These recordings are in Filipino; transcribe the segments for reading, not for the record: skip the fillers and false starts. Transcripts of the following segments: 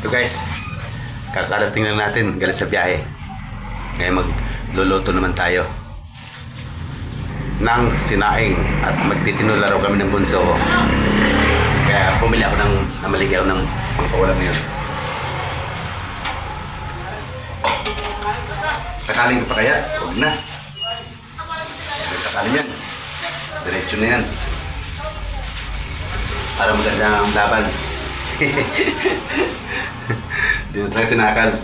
So guys, kakarating lang natin galing sa biyahe. Ngayon magluluto naman tayo ng sinaing at magtitinula raw kami ng bunso ko. Kaya pumili ako ng namaligaw ng pangkawalan ngayon. Takalin ko pa kaya? Huwag na. Takalin yan. Diretso na yan. Para maganda ang laban. Dito tayo tinakal.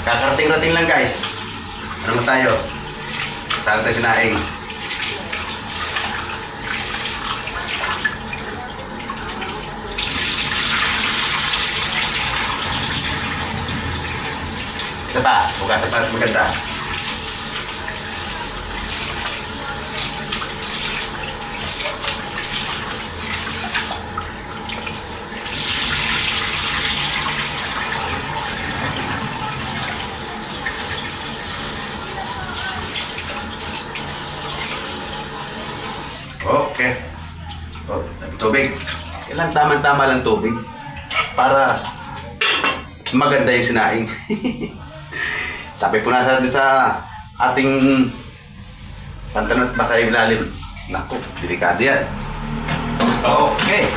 Kakarating-rating lang guys. Ano mo tayo? Saan tayo sinaing? Isa pa, bukasan pa maganda. Okay. Oh, tubig. Kailan tama-tama lang tubig para maganda yung sinaing. Sabi po nasa natin sa ating pantanong at basa yung lalim. Naku, delikado yan. Okay.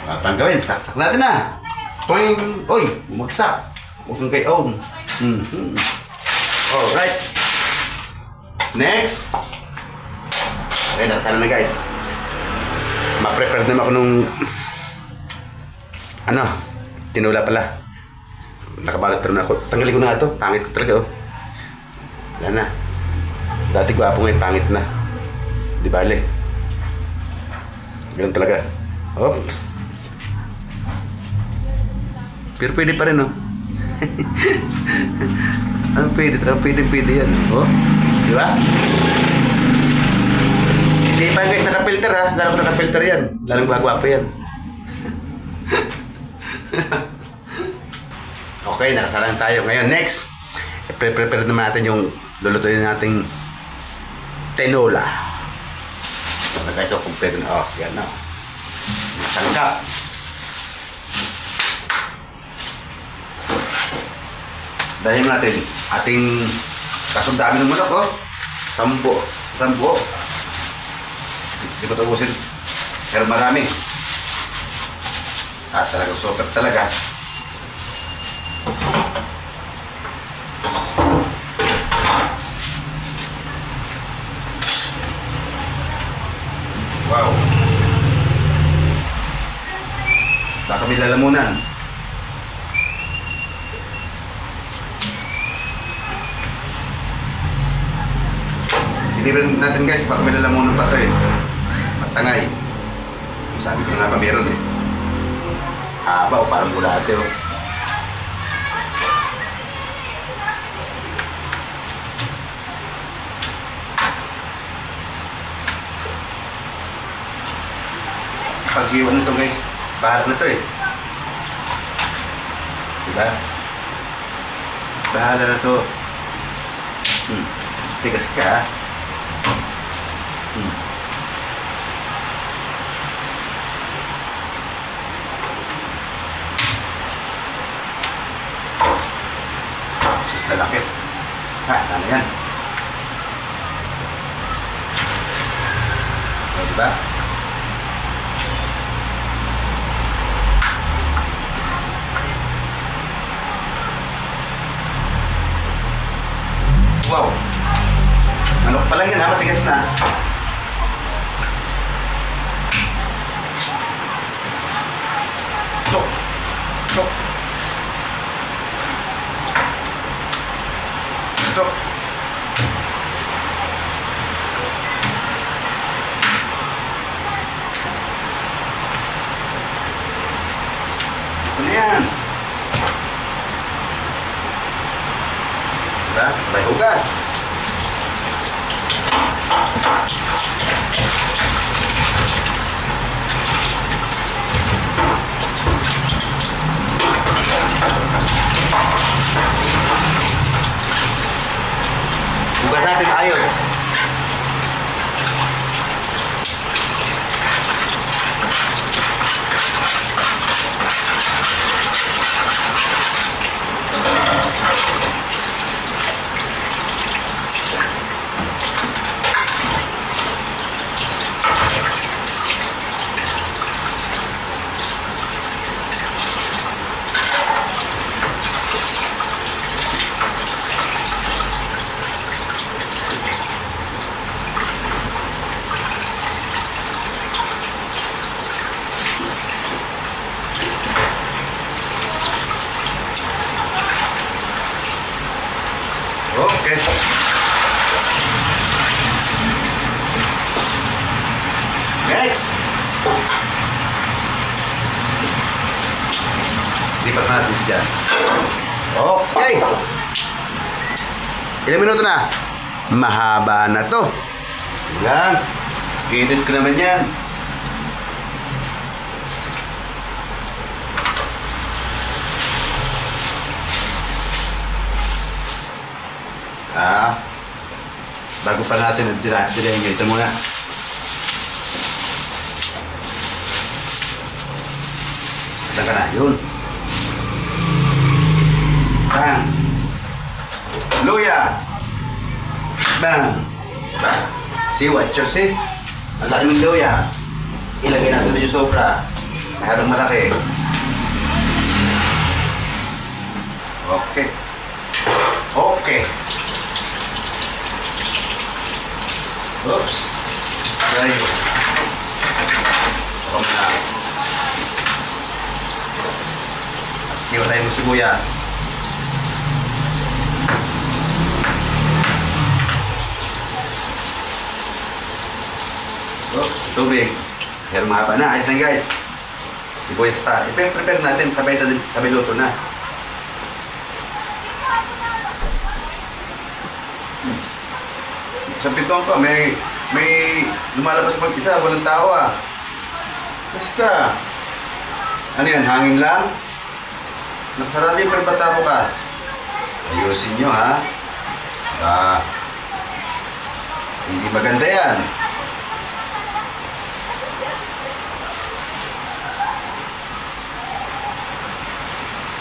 At ang gawin, saksak natin na. Toing! Oy, bumagsak. Huwag kang kayo. Alright. Next. Okay, nakasala na guys. Ma-prepare naman ako nung tinula pala. Nakabalot pero na ako. Tanggalin ko na nga ito. Pangit ko talaga, oh. Wala na. Dati gwapo ngayon, pangit na. Di bale. Ganun talaga. Oops. Pero pwede pa rin, oh. Ano pwede? Pwede yan. Oh. Di ba? Hindi pa guys naka-filter, ha. Lalo ko naka-filter yan. Lalong gwapo yan. Okay, nakasalang tayo. Ngayon, next, prepare naman natin yung lulutuin nating tinola. So, guys, so, compare na. Oh, yan na. Sangkap. Dahil natin, ating kasong dami ng manok, oh. Sambo. Hindi ko tapusin. Pero marami. Talagang super talaga. Wow. Baka may lalamunan. Sinipan natin guys, baka may lalamunan pa ito eh. Matangay. Sabi ko nga pa meron eh. Haba o parang bulate oh. Pag-iwan nito guys, bahala na ito eh. Diba? Bahala na ito. Tigas ka ha. Lalaki. Ano yan? O, diba? Wow! Manok pa lang yan ha, matigas na. Tok! Tok! Tok! Ito na yan. Diba? Sabay hugas. Hugas natin ayos. Next! Lipat natin dyan. Okay. Ilang minuto na? Mahaba na to. Yan. Edit ko naman yan. Bago pa natin dirahin ito muna. Saan ka na? Yun. Bang. Luya. Bang. Bang. See what you see? Ang laki ng luya. Ilagay natin ito yung sobra. Maharang malaki. Okay. Okay. Oops. Aray. Ako na. Iwan tayo ng sibuyas. So, tubig. Pero mahaba na. Ayos na guys. Sibuyas pa. I-prepare natin. Sabay luto na. Sa pitong ko, may lumalabas mag-isa, walang tao ah. Basta. Ano yan, hangin lang? Nakasarado yung perbata bukas. Ayusin nyo ha. Hindi maganda yan.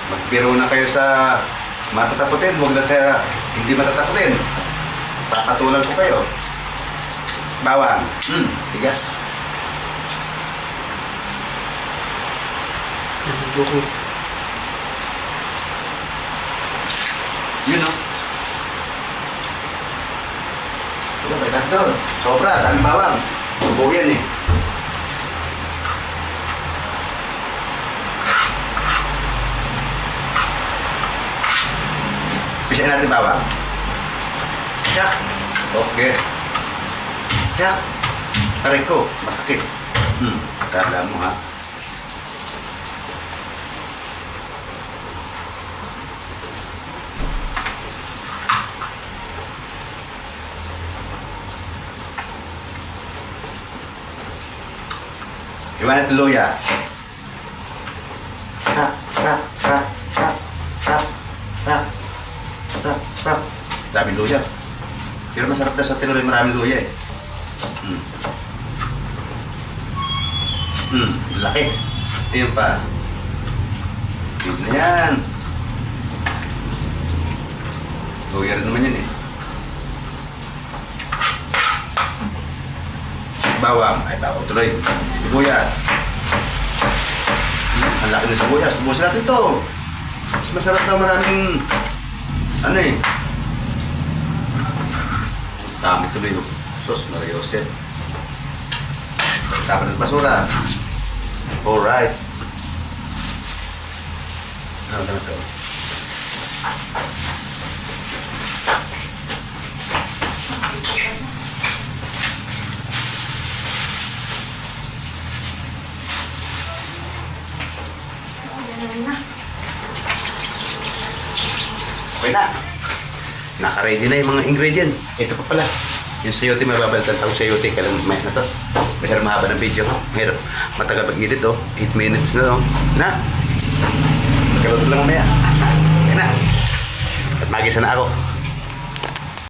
Magbiro na kayo sa matataputin, huwag na sa hindi matataputin. Papatulan ko kayo. Bawang. Tigas. Yun o. Ito, may doon. Sobra, daming bawang. Bubo yan eh. Pisahin natin bawang. Yak. Okay. Yak. Aray ko, masakit. Kala mo ha. Iwan natin luya. Daming luya. Pero masarap daw sa Tinoy, maraming luya eh. Laki. Ito yung pa. Ito na yan. Luya rin naman yan eh. Bawang. Ay, bawang tuloy. Sibuyas. Ang laki ng sibuyas. Bubusin natin to. Mas masarap daw maraming ano eh. Dami tuloy yung sos, Marioset. Tapos ng basura. Alright. Ano na ito? Okay na. Naka-ready na yung mga ingredient. Ito pa pala. Yung sayote, mababalitan tawag sayote. Kailan may na to. Mahirap mahaba ng video. Mahirap matagal mag-edit oh. 8 minutes na oh. Na. Magkaroon lang mamaya. Okay na. At magisa na ako.